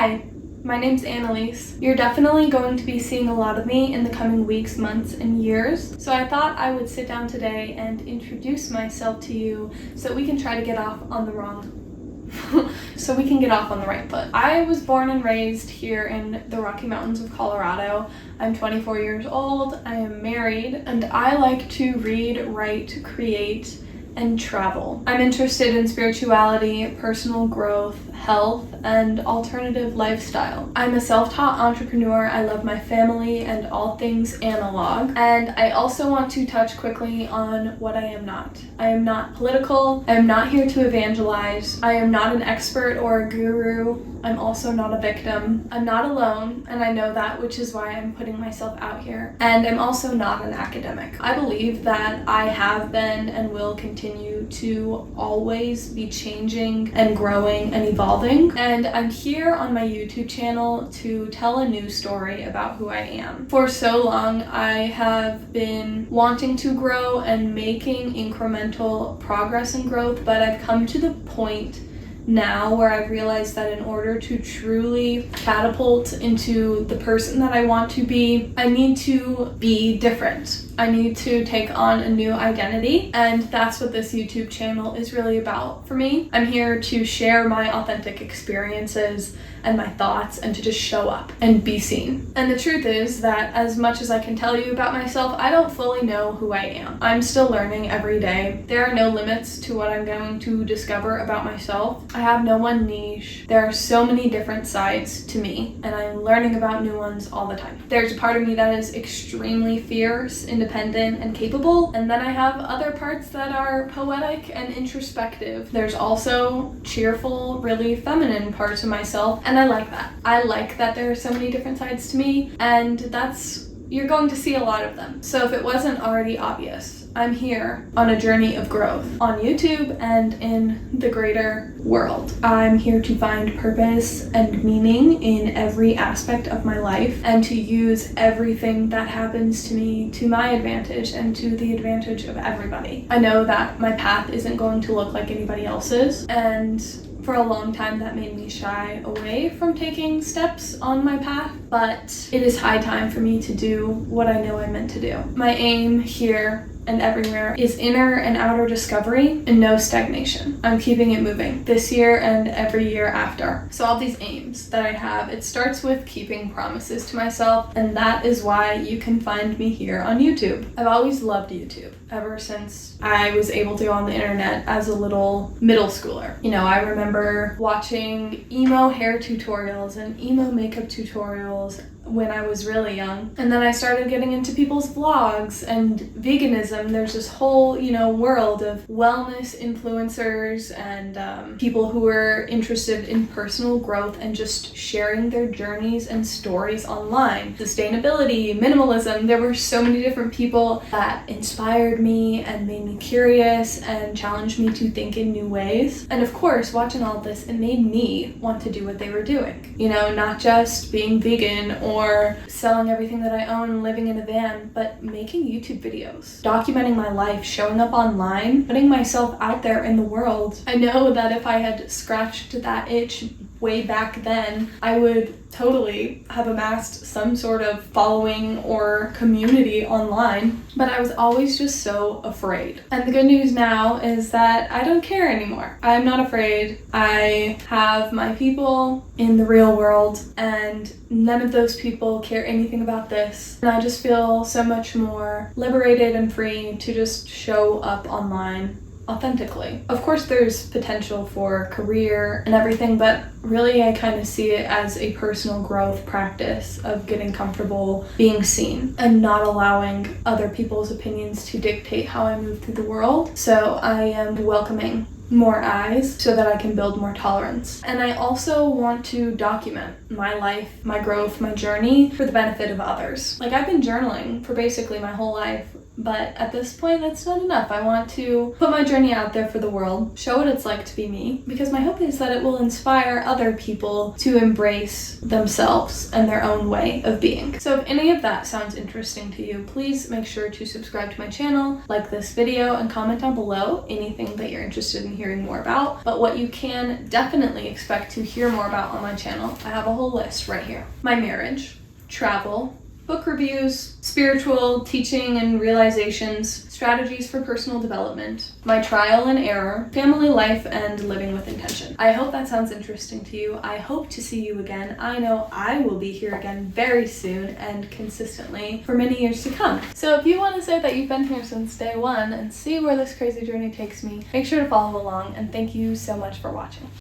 Hi, my name's Annalise. You're definitely going to be seeing a lot of me in the coming weeks, months, and years, so I thought I would sit down today and introduce myself to you so we can try to get off on the right foot. I was born and raised here in the Rocky Mountains of Colorado. I'm 24 years old, I am married, and I like to read, write, create, and travel. I'm interested in spirituality, personal growth, health, and alternative lifestyle. I'm a self-taught entrepreneur. I love my family and all things analog. And I also want to touch quickly on what I am not. I am not political. I am not here to evangelize. I am not an expert or a guru. I'm also not a victim. I'm not alone, and I know that, which is why I'm putting myself out here. And I'm also not an academic. I believe that I have been and will continue to always be changing and growing and evolving. And I'm here on my YouTube channel to tell a new story about who I am. For so long, I have been wanting to grow and making incremental progress and growth, but I've come to the point now where I've realized that in order to truly catapult into the person that I want to be, I need to be different. I need to take on a new identity, and that's what this YouTube channel is really about for me. I'm here to share my authentic experiences and my thoughts and to just show up and be seen. And the truth is that as much as I can tell you about myself, I don't fully know who I am. I'm still learning every day. There are no limits to what I'm going to discover about myself. I have no one niche. There are so many different sides to me, and I'm learning about new ones all the time. There's a part of me that is extremely fierce, independent, and capable, and then I have other parts that are poetic and introspective. There's also cheerful, really feminine parts of myself, and I like that. I like that there are so many different sides to me, and you're going to see a lot of them. So if it wasn't already obvious, I'm here on a journey of growth on YouTube and in the greater world. I'm here to find purpose and meaning in every aspect of my life and to use everything that happens to me to my advantage and to the advantage of everybody. I know that my path isn't going to look like anybody else's, and for a long time that made me shy away from taking steps on my path, but it is high time for me to do what I know I'm meant to do. My aim here and everywhere is inner and outer discovery and no stagnation. I'm keeping it moving this year and every year after. So all these aims that I have, it starts with keeping promises to myself, and that is why you can find me here on YouTube. I've always loved YouTube ever since I was able to go on the internet as a little middle schooler. You know, I remember watching emo hair tutorials and emo makeup tutorials when I was really young. And then I started getting into people's vlogs and veganism. There's this whole, world of wellness influencers and people who are interested in personal growth and just sharing their journeys and stories online. Sustainability, minimalism, there were so many different people that inspired me and made me curious and challenged me to think in new ways. And of course, watching all this, it made me want to do what they were doing. Not just being vegan or selling everything that I own and living in a van, but making YouTube videos, documenting my life, showing up online, putting myself out there in the world. I know that if I had scratched that itch way back then, I would totally have amassed some sort of following or community online, but I was always just so afraid. And the good news now is that I don't care anymore. I'm not afraid. I have my people in the real world, and none of those people care anything about this. And I just feel so much more liberated and free to just show up online authentically. Of course, there's potential for career and everything, but really I kind of see it as a personal growth practice of getting comfortable being seen and not allowing other people's opinions to dictate how I move through the world. So I am welcoming more eyes so that I can build more tolerance. And I also want to document my life, my growth, my journey for the benefit of others. Like, I've been journaling for basically my whole life But at this point, that's not enough. I want to put my journey out there for the world, show what it's like to be me, because my hope is that it will inspire other people to embrace themselves and their own way of being. So if any of that sounds interesting to you, please make sure to subscribe to my channel, like this video, and comment down below anything that you're interested in hearing more about. But what you can definitely expect to hear more about on my channel, I have a whole list right here. My marriage, travel, book reviews, spiritual teaching and realizations, strategies for personal development, my trial and error, family life, and living with intention. I hope that sounds interesting to you. I hope to see you again. I know I will be here again very soon and consistently for many years to come. So if you want to say that you've been here since day one and see where this crazy journey takes me, make sure to follow along, and thank you so much for watching.